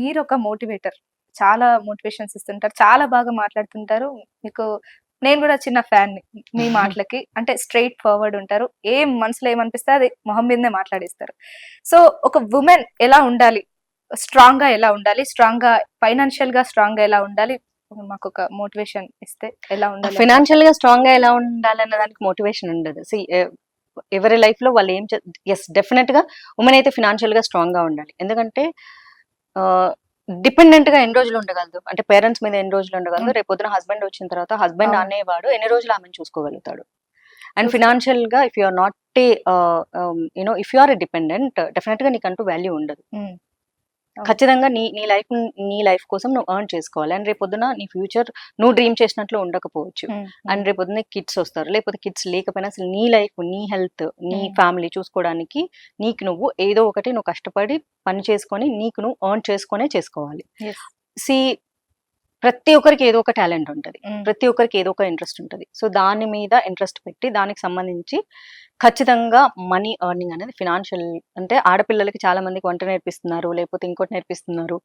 మీరు ఒక మోటివేటర్. చాలా మోటివేషన్స్ ఇస్తుంటారు. చాలా బాగా మాట్లాడుతుంటారు. మీకు నేను గూడా చిన్న ఫ్యాన్‌ని మీ మాటలకి. అంటే స్ట్రెయిట్ ఫార్వర్డ్ ఉంటారు. ఏం మనసులో ఏమనిపిస్తే అది మొహం మీదనే మాట్లాడేస్తారు. సో, ఒక వుమెన్ ఎలా ఉండాలి? స్ట్రాంగ్‌గా ఎలా ఉండాలి? ఫైనాన్షియల్‌గా స్ట్రాంగ్‌గా ఎలా ఉండాలి? మాకొక మోటివేషన్ ఇస్తే ఎలా ఉండాలి? ఫైనాన్షియల్ గా స్ట్రాంగ్ గా ఎలా ఉండాలన్న దానికి మోటివేషన్ ఉండదు. ఎవరి లైఫ్ లో వాళ్ళు ఎస్ డెఫినెట్ గా ఉమెన్ అయితే ఫినాన్షియల్ గా స్ట్రాంగ్ గా ఉండాలి. ఎందుకంటే డిపెండెంట్ గా ఎన్ని రోజులు ఉండగలదు, అంటే పేరెంట్స్ మీద ఎన్ని రోజులు ఉండగలదు, రేపు పొద్దున హస్బెండ్ వచ్చిన తర్వాత హస్బెండ్ అనేవాడు ఎన్ని రోజులు ఆమెను చూసుకోగలుగుతాడు. అండ్ ఫినాన్షియల్ గా if you are not if you are dependent, definite గా నీకంటూ వాల్యూ ఉండదు. ఖచ్చితంగా నీ లైఫ్ కోసం నువ్వు ఎర్న్ చేసుకోవాలి. అండ్ రేపు పొద్దున నీ ఫ్యూచర్ నువ్వు డ్రీమ్ చేసినట్లు ఉండకపోవచ్చు. అండ్ రేపు పొద్దున కిడ్స్ వస్తారు, లేకపోతే కిడ్స్ లేకపోయినా అసలు నీ లైఫ్, నీ హెల్త్, నీ ఫ్యామిలీ చూసుకోవడానికి నీకు నువ్వు ఏదో ఒకటి నువ్వు కష్టపడి పని చేసుకొని నీకు నువ్వు ఎర్న్ చేసుకోవాలి. ప్రతి ఒక్కరికి ఏదో ఒక టాలెంట్ ఉంటుంది, ప్రతి ఒక్కరికి ఏదో ఒక ఇంట్రెస్ట్ ఉంటుంది. సో దాని మీద ఇంట్రెస్ట్ పెట్టి దానికి సంబంధించి ఖచ్చితంగా మనీ ఎర్నింగ్ అనేది ఫినాన్షియల్, అంటే ఆడపిల్లలకి చాలా మందికి వంట నేర్పిస్తున్నారు, లేకపోతే ఇంకోటి నేర్పిస్తున్నారు,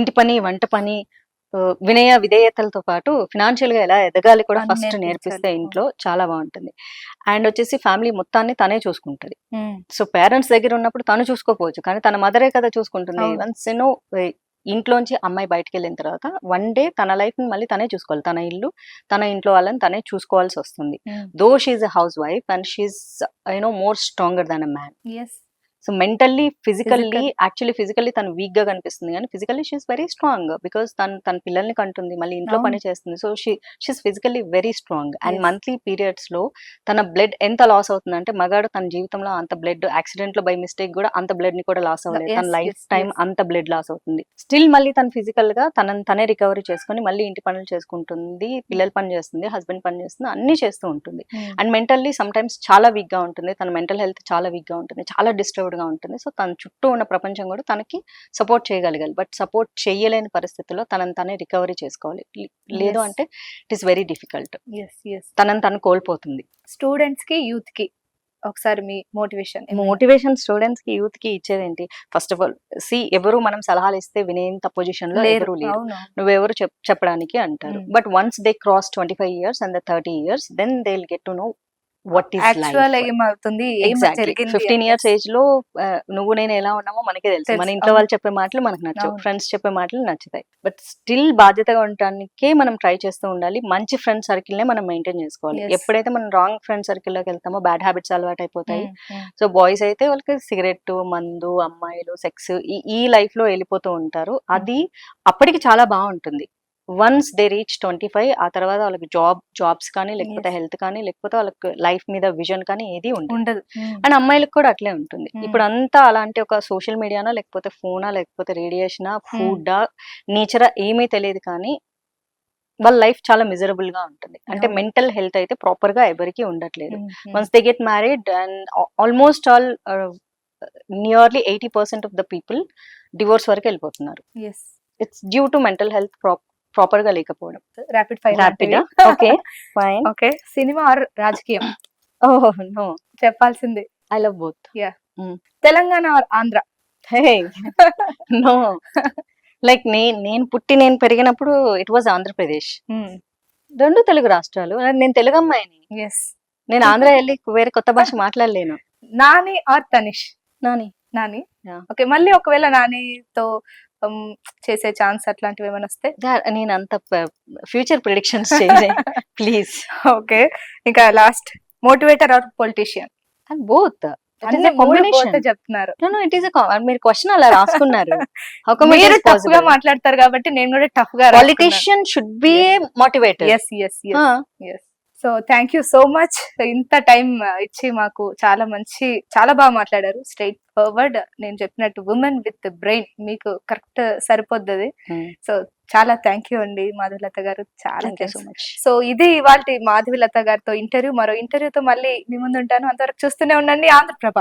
ఇంటి పని, వంట పని, వినయ విధేయతలతో పాటు ఫినాన్షియల్ గా ఎలా ఎదగాలి కూడా ఫస్ట్ నేర్పిస్తే ఇంట్లో చాలా బాగుంటుంది. అండ్ వచ్చేసి ఫ్యామిలీ మొత్తాన్ని తనే చూసుకుంటది. సో పేరెంట్స్ దగ్గర ఉన్నప్పుడు తను చూసుకోకపోవచ్చు, కానీ తన మదరే కదా చూసుకుంటుంది. వన్స్ ఇంట్లోంచి అమ్మాయి బయటకు వెళ్ళిన తర్వాత వన్ డే తన లైఫ్ ని మళ్ళీ తనే చూసుకోవాలి. తన ఇల్లు, తన ఇంట్లో వాళ్ళని తనే చూసుకోవాల్సి వస్తుంది. Though she's a housewife and she's more stronger than a man. So mentally, physically తను వీక్ గా కనిపిస్తుంది, కానీ physically she's very strong. Because తన పిల్లల్ని కంటుంది, మళ్ళీ ఇంట్లో పని చేస్తుంది. So she's physically very strong. And monthly periods లో తన బ్లడ్ ఎంత లాస్ అవుతుంది అంటే, మగాడు తన జీవితంలో అంత బ్లడ్, యాక్సిడెంట్ లో బై మిస్టేక్ కూడా అంత బ్లడ్ ని కూడా లాస్ అవ్వలేదు. తన లైఫ్ టైం అంత బ్లడ్ లాస్ అవుతుంది. స్టిల్ మళ్ళీ తను ఫిజికల్ గా తనే రికవరీ చేసుకుని మళ్ళీ ఇంటి పనులు చేసుకుంటుంది, పిల్లల పని చేస్తుంది, హస్బెండ్ పని చేస్తుంది, అన్ని చేస్తూ ఉంటుంది. అండ్ మెంటల్లీ సమ్ టైమ్స్ చాలా వీక్ గా ఉంటుంది. తన మెంటల్ హెల్త్ చాలా వీక్ గా ఉంటుంది, చాలా డిస్టర్బ్డ్ గా ఉంటుంది. సో తన చుట్టూ ఉన్న ప్రపంచం కూడా తనకి సపోర్ట్ చేయగలగాలి. బట్ సపోర్ట్ చేయలేని పరిస్థితుల్లో తనే రికవరీ చేసుకోవాలి. లేదు అంటే ఇట్ ఈస్ వెరీ డిఫికల్ట్. తను కోల్పోతుంది. స్టూడెంట్స్ కి, యూత్ కి ఒకసారి మీ మోటివేషన్ స్టూడెంట్స్ కి, యూత్ కి ఇచ్చేది ఏంటి? ఫస్ట్ ఆఫ్ ఆల్ ఎవరు మనం సలహాలు ఇస్తే వినేంత పొజిషన్ లో ఎవరు లేరు. నువ్వెవరు చెప్పడానికి అంటారు. But once they cross 25 years and the 30 years, then they'll get to know what is actual life. ఏమవుతుంది, ఎగ్జాక్ట్లీ 15 years ఏజ్ లో నువ్వు నేను ఎలా ఉన్నామో మనకే తెలుసు. మన ఇంట్లో వాళ్ళు చెప్పే మాటలు మనకు నచ్చవు, ఫ్రెండ్స్ చెప్పే మాటలు నచ్చుతాయి. బట్ స్టిల్ బాధ్యతగా ఉండటానికే మనం ట్రై చేస్తూ ఉండాలి. మంచి ఫ్రెండ్ సర్కిల్ నే మనం మెయింటైన్ చేసుకోవాలి. ఎప్పుడైతే మనం రాంగ్ ఫ్రెండ్ సర్కిల్ లోకి వెళ్తామో బ్యాడ్ హ్యాబిట్స్ అలవాటు అయిపోతాయి. సో బాయ్స్ అయితే వాళ్ళకి సిగరెట్, మందు, అమ్మాయిలు, సెక్స్, ఈ లైఫ్ లో వెళ్ళిపోతూ ఉంటారు. అది అప్పటికి చాలా బాగుంటుంది. వన్స్ దే రీచ్ 25, ఆ తర్వాత వాళ్ళకి జాబ్స్ కానీ, లేకపోతే హెల్త్ కానీ, లేకపోతే వాళ్ళకి లైఫ్ మీద విజన్ కానీ ఏది ఉండదు. అండ్ అమ్మాయిలకు కూడా అట్లే ఉంటుంది. ఇప్పుడు అంతా అలాంటి ఒక సోషల్ మీడియానా, లేకపోతే ఫోనా, లేకపోతే రేడియేషనా, ఫుడ్డా, నేచరా ఏమీ తెలియదు, కానీ వాళ్ళ లైఫ్ చాలా మిజరబుల్ గా ఉంటుంది. అంటే మెంటల్ హెల్త్ అయితే ప్రాపర్ గా ఎవరికి ఉండట్లేదు. Once they get married and almost all nearly 80% of the people divorce వరకు వెళ్ళిపోతున్నారు. It's due to mental health proper గా లేకపోవడం. Rapid fire. Okay fine. Okay, cinema or రాజకీయం? ఓహో నో, చెప్పాల్సింది. I love both. Telangana or Andhra? No, like నేను పుట్టి నేను పెరిగినప్పుడు ఇట్ వాజ్ ఆంధ్రప్రదేశ్. రెండు తెలుగు రాష్ట్రాలు. నేను తెలుగు అమ్మాయిని. నేను ఆంధ్ర వెళ్ళి వేరే కొత్త భాష మాట్లాడలేను. నాని ఆర్ తనిష్? నాని. ఓకే, మళ్ళీ ఒకవేళ నానితో చేసే ఛాన్స్ అట్లాంటివి ఏమైనా వస్తే? నేను అంత ఫ్యూచర్ ప్రిడిక్షన్స్ చేయలే ప్లీజ్. ఓకే, ఇంకా last, motivator or politician? Both. చెప్తున్నారు. మీరు క్వశ్చన్ అలా రాసుకున్నారు. టఫ్ గా మాట్లాడతారు కాబట్టి నేను కూడా టఫ్ గా. Politician should be motivator. So thank you so much. ఇంత టైం ఇచ్చి మాకు చాలా బాగా మాట్లాడారు. స్ట్రైట్ ఫార్వర్డ్, నేను చెప్పినట్టు ఉమెన్ విత్ బ్రెయిన్, మీకు కరెక్ట్ సరిపోద్ది. సో చాలా థ్యాంక్ యూ అండి మాధవీలత గారు, చాలా సో మచ్. సో ఇది ఇవాళ మాధవీలత గారితో ఇంటర్వ్యూ. మరో ఇంటర్వ్యూతో మళ్ళీ మీ ముందు ఉంటాను. అంతవరకు చూస్తూనే ఉండండి ఆంధ్రప్రభ.